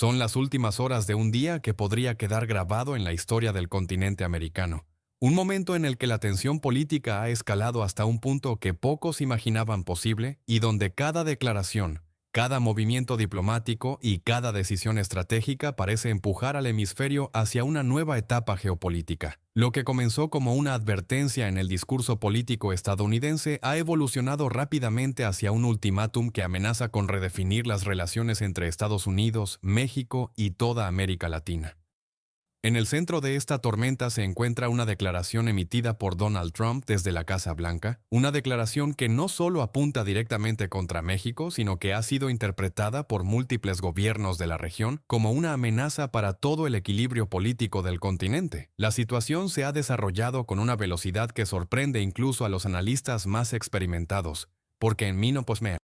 Son las últimas horas de un día que podría quedar grabado en la historia del continente americano. Un momento en el que la tensión política ha escalado hasta un punto que pocos imaginaban posible y donde cada declaración, cada movimiento diplomático y cada decisión estratégica parece empujar al hemisferio hacia una nueva etapa geopolítica. Lo que comenzó como una advertencia en el discurso político estadounidense ha evolucionado rápidamente hacia un ultimátum que amenaza con redefinir las relaciones entre Estados Unidos, México y toda América Latina. En el centro de esta tormenta se encuentra una declaración emitida por Donald Trump desde la Casa Blanca, una declaración que no solo apunta directamente contra México, sino que ha sido interpretada por múltiples gobiernos de la región como una amenaza para todo el equilibrio político del continente. La situación se ha desarrollado con una velocidad que sorprende incluso a los analistas más experimentados, porque en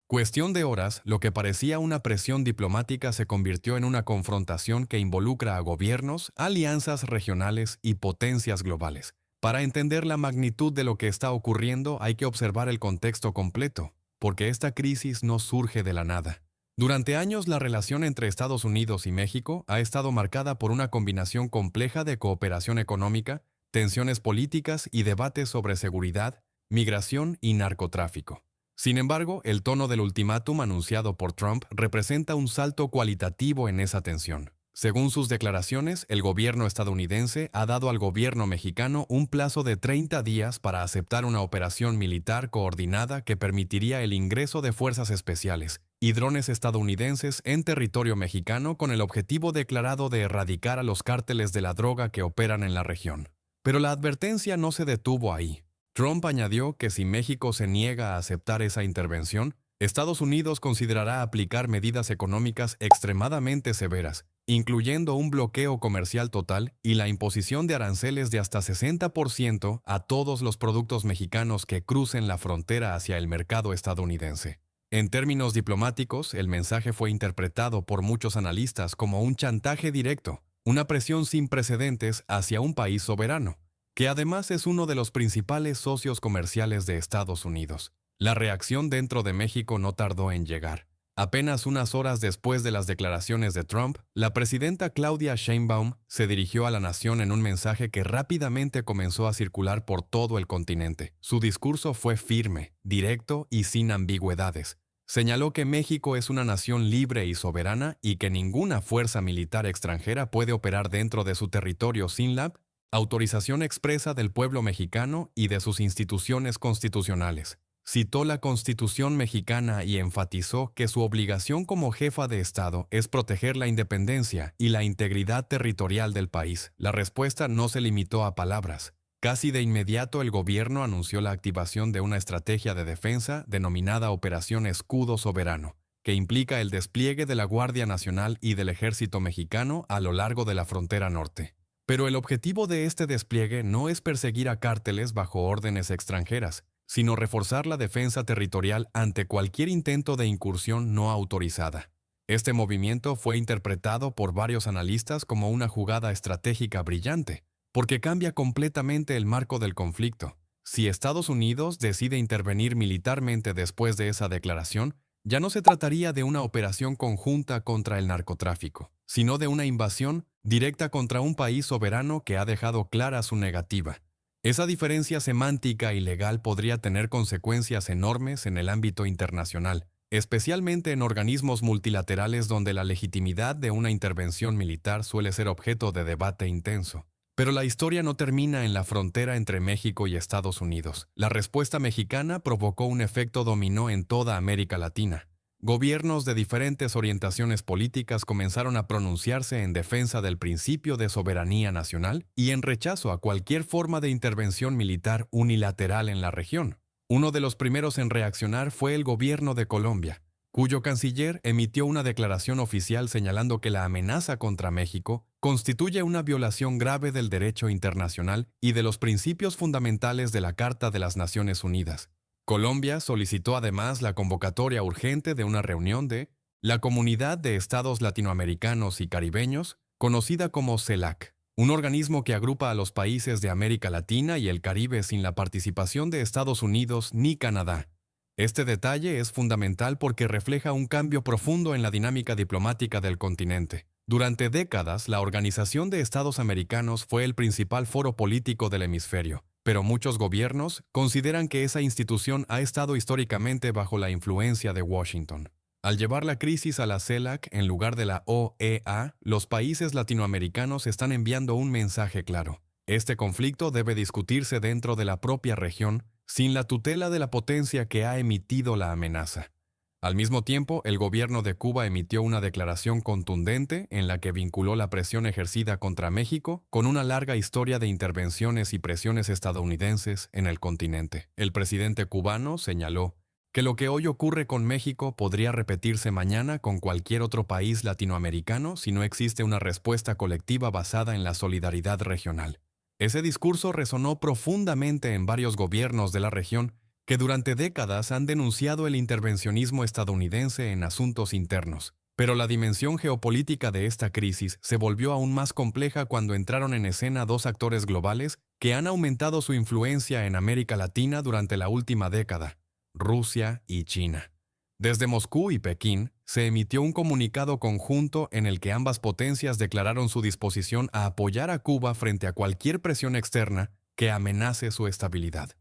cuestión de horas, lo que parecía una presión diplomática se convirtió en una confrontación que involucra a gobiernos, alianzas regionales y potencias globales. Para entender la magnitud de lo que está ocurriendo hay que observar el contexto completo, porque esta crisis no surge de la nada. Durante años la relación entre Estados Unidos y México ha estado marcada por una combinación compleja de cooperación económica, tensiones políticas y debates sobre seguridad, migración y narcotráfico. Sin embargo, el tono del ultimátum anunciado por Trump representa un salto cualitativo en esa tensión. Según sus declaraciones, el gobierno estadounidense ha dado al gobierno mexicano un plazo de 30 días para aceptar una operación militar coordinada que permitiría el ingreso de fuerzas especiales y drones estadounidenses en territorio mexicano con el objetivo declarado de erradicar a los cárteles de la droga que operan en la región. Pero la advertencia no se detuvo ahí. Trump añadió que si México se niega a aceptar esa intervención, Estados Unidos considerará aplicar medidas económicas extremadamente severas, incluyendo un bloqueo comercial total y la imposición de aranceles de hasta 60% a todos los productos mexicanos que crucen la frontera hacia el mercado estadounidense. En términos diplomáticos, el mensaje fue interpretado por muchos analistas como un chantaje directo, una presión sin precedentes hacia un país soberano, que además es uno de los principales socios comerciales de Estados Unidos. La reacción dentro de México no tardó en llegar. Apenas unas horas después de las declaraciones de Trump, la presidenta Claudia Sheinbaum se dirigió a la nación en un mensaje que rápidamente comenzó a circular por todo el continente. Su discurso fue firme, directo y sin ambigüedades. Señaló que México es una nación libre y soberana y que ninguna fuerza militar extranjera puede operar dentro de su territorio sin la autorización expresa del pueblo mexicano y de sus instituciones constitucionales. Citó la Constitución mexicana y enfatizó que su obligación como jefa de Estado es proteger la independencia y la integridad territorial del país. La respuesta no se limitó a palabras. Casi de inmediato el gobierno anunció la activación de una estrategia de defensa denominada Operación Escudo Soberano, que implica el despliegue de la Guardia Nacional y del Ejército Mexicano a lo largo de la frontera norte. Pero el objetivo de este despliegue no es perseguir a cárteles bajo órdenes extranjeras, sino reforzar la defensa territorial ante cualquier intento de incursión no autorizada. Este movimiento fue interpretado por varios analistas como una jugada estratégica brillante, porque cambia completamente el marco del conflicto. Si Estados Unidos decide intervenir militarmente después de esa declaración, ya no se trataría de una operación conjunta contra el narcotráfico, sino de una invasión directa contra un país soberano que ha dejado clara su negativa. Esa diferencia semántica y legal podría tener consecuencias enormes en el ámbito internacional, especialmente en organismos multilaterales donde la legitimidad de una intervención militar suele ser objeto de debate intenso. Pero la historia no termina en la frontera entre México y Estados Unidos. La respuesta mexicana provocó un efecto dominó en toda América Latina. Gobiernos de diferentes orientaciones políticas comenzaron a pronunciarse en defensa del principio de soberanía nacional y en rechazo a cualquier forma de intervención militar unilateral en la región. Uno de los primeros en reaccionar fue el gobierno de Colombia, cuyo canciller emitió una declaración oficial señalando que la amenaza contra México constituye una violación grave del derecho internacional y de los principios fundamentales de la Carta de las Naciones Unidas. Colombia solicitó además la convocatoria urgente de una reunión de la Comunidad de Estados Latinoamericanos y Caribeños, conocida como CELAC, un organismo que agrupa a los países de América Latina y el Caribe sin la participación de Estados Unidos ni Canadá. Este detalle es fundamental porque refleja un cambio profundo en la dinámica diplomática del continente. Durante décadas, la Organización de Estados Americanos fue el principal foro político del hemisferio, pero muchos gobiernos consideran que esa institución ha estado históricamente bajo la influencia de Washington. Al llevar la crisis a la CELAC en lugar de la OEA, los países latinoamericanos están enviando un mensaje claro. Este conflicto debe discutirse dentro de la propia región, sin la tutela de la potencia que ha emitido la amenaza. Al mismo tiempo, el gobierno de Cuba emitió una declaración contundente en la que vinculó la presión ejercida contra México con una larga historia de intervenciones y presiones estadounidenses en el continente. El presidente cubano señaló que lo que hoy ocurre con México podría repetirse mañana con cualquier otro país latinoamericano si no existe una respuesta colectiva basada en la solidaridad regional. Ese discurso resonó profundamente en varios gobiernos de la región que durante décadas han denunciado el intervencionismo estadounidense en asuntos internos. Pero la dimensión geopolítica de esta crisis se volvió aún más compleja cuando entraron en escena dos actores globales que han aumentado su influencia en América Latina durante la última década: Rusia y China. Desde Moscú y Pekín, se emitió un comunicado conjunto en el que ambas potencias declararon su disposición a apoyar a Cuba frente a cualquier presión externa que amenace su estabilidad.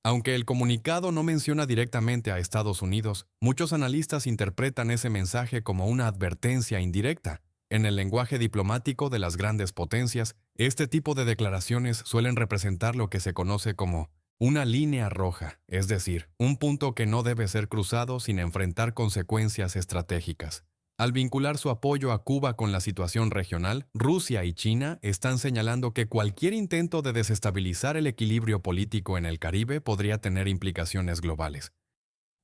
Aunque el comunicado no menciona directamente a Estados Unidos, muchos analistas interpretan ese mensaje como una advertencia indirecta. En el lenguaje diplomático de las grandes potencias, este tipo de declaraciones suelen representar lo que se conoce como una línea roja, es decir, un punto que no debe ser cruzado sin enfrentar consecuencias estratégicas. Al vincular su apoyo a Cuba con la situación regional, Rusia y China están señalando que cualquier intento de desestabilizar el equilibrio político en el Caribe podría tener implicaciones globales.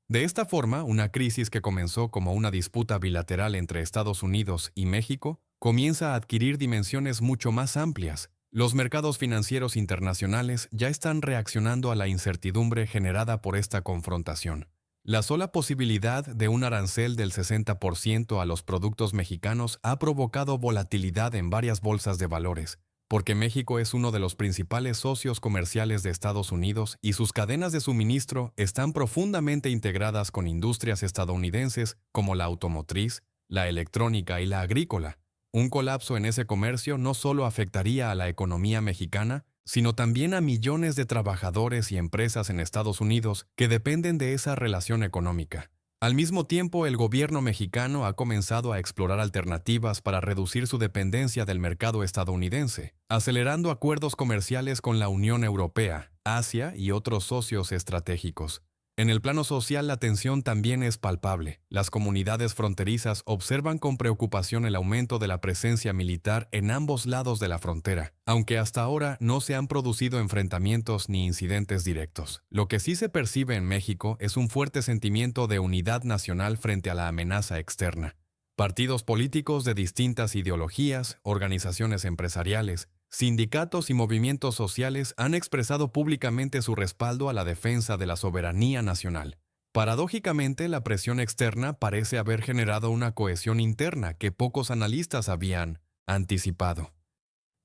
De esta forma, una crisis que comenzó como una disputa bilateral entre Estados Unidos y México comienza a adquirir dimensiones mucho más amplias. Los mercados financieros internacionales ya están reaccionando a la incertidumbre generada por esta confrontación. La sola posibilidad de un arancel del 60% a los productos mexicanos ha provocado volatilidad en varias bolsas de valores, porque México es uno de los principales socios comerciales de Estados Unidos y sus cadenas de suministro están profundamente integradas con industrias estadounidenses como la automotriz, la electrónica y la agrícola. Un colapso en ese comercio no solo afectaría a la economía mexicana, sino también a millones de trabajadores y empresas en Estados Unidos que dependen de esa relación económica. Al mismo tiempo, el gobierno mexicano ha comenzado a explorar alternativas para reducir su dependencia del mercado estadounidense, acelerando acuerdos comerciales con la Unión Europea, Asia y otros socios estratégicos. En el plano social, la tensión también es palpable. Las comunidades fronterizas observan con preocupación el aumento de la presencia militar en ambos lados de la frontera, aunque hasta ahora no se han producido enfrentamientos ni incidentes directos. Lo que sí se percibe en México es un fuerte sentimiento de unidad nacional frente a la amenaza externa. Partidos políticos de distintas ideologías, organizaciones empresariales, sindicatos y movimientos sociales han expresado públicamente su respaldo a la defensa de la soberanía nacional. Paradójicamente, la presión externa parece haber generado una cohesión interna que pocos analistas habían anticipado.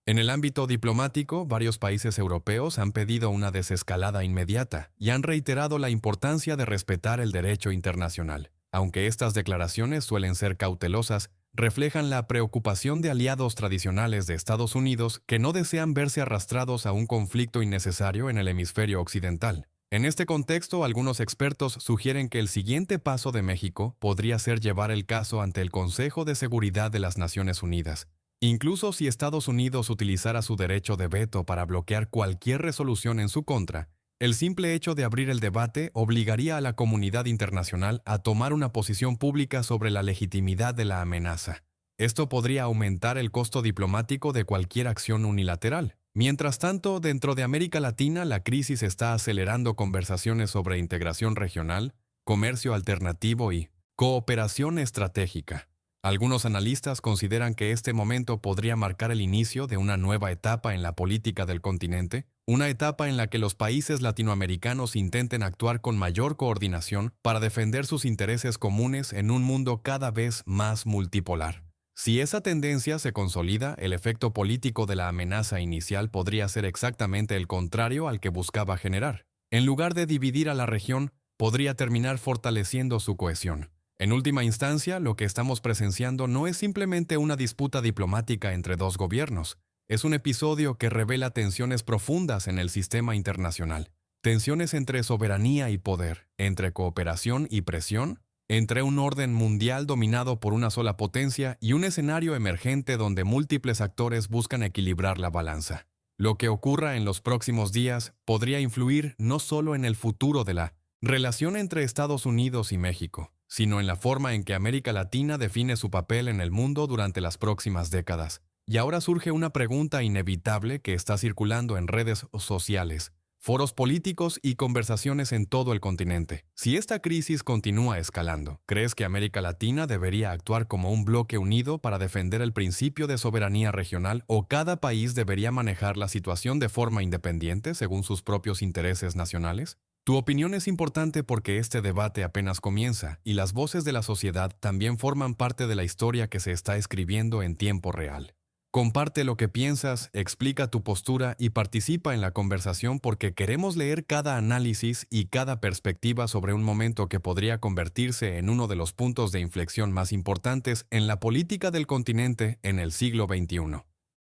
En el ámbito diplomático, varios países europeos han pedido una desescalada inmediata y han reiterado la importancia de respetar el derecho internacional. Aunque estas declaraciones suelen ser cautelosas, reflejan la preocupación de aliados tradicionales de Estados Unidos que no desean verse arrastrados a un conflicto innecesario en el hemisferio occidental. En este contexto, algunos expertos sugieren que el siguiente paso de México podría ser llevar el caso ante el Consejo de Seguridad de las Naciones Unidas. Incluso si Estados Unidos utilizara su derecho de veto para bloquear cualquier resolución en su contra, el simple hecho de abrir el debate obligaría a la comunidad internacional a tomar una posición pública sobre la legitimidad de la amenaza. Esto podría aumentar el costo diplomático de cualquier acción unilateral. Mientras tanto, dentro de América Latina, la crisis está acelerando conversaciones sobre integración regional, comercio alternativo y cooperación estratégica. Algunos analistas consideran que este momento podría marcar el inicio de una nueva etapa en la política del continente, una etapa en la que los países latinoamericanos intenten actuar con mayor coordinación para defender sus intereses comunes en un mundo cada vez más multipolar. Si esa tendencia se consolida, el efecto político de la amenaza inicial podría ser exactamente el contrario al que buscaba generar. En lugar de dividir a la región, podría terminar fortaleciendo su cohesión. En última instancia, lo que estamos presenciando no es simplemente una disputa diplomática entre dos gobiernos, es un episodio que revela tensiones profundas en el sistema internacional. Tensiones entre soberanía y poder, entre cooperación y presión, entre un orden mundial dominado por una sola potencia y un escenario emergente donde múltiples actores buscan equilibrar la balanza. Lo que ocurra en los próximos días podría influir no solo en el futuro de la relación entre Estados Unidos y México, sino en la forma en que América Latina define su papel en el mundo durante las próximas décadas. Y ahora surge una pregunta inevitable que está circulando en redes sociales, foros políticos y conversaciones en todo el continente. Si esta crisis continúa escalando, ¿crees que América Latina debería actuar como un bloque unido para defender el principio de soberanía regional o cada país debería manejar la situación de forma independiente según sus propios intereses nacionales? Tu opinión es importante porque este debate apenas comienza y las voces de la sociedad también forman parte de la historia que se está escribiendo en tiempo real. Comparte lo que piensas, explica tu postura y participa en la conversación porque queremos leer cada análisis y cada perspectiva sobre un momento que podría convertirse en uno de los puntos de inflexión más importantes en la política del continente en el siglo XXI.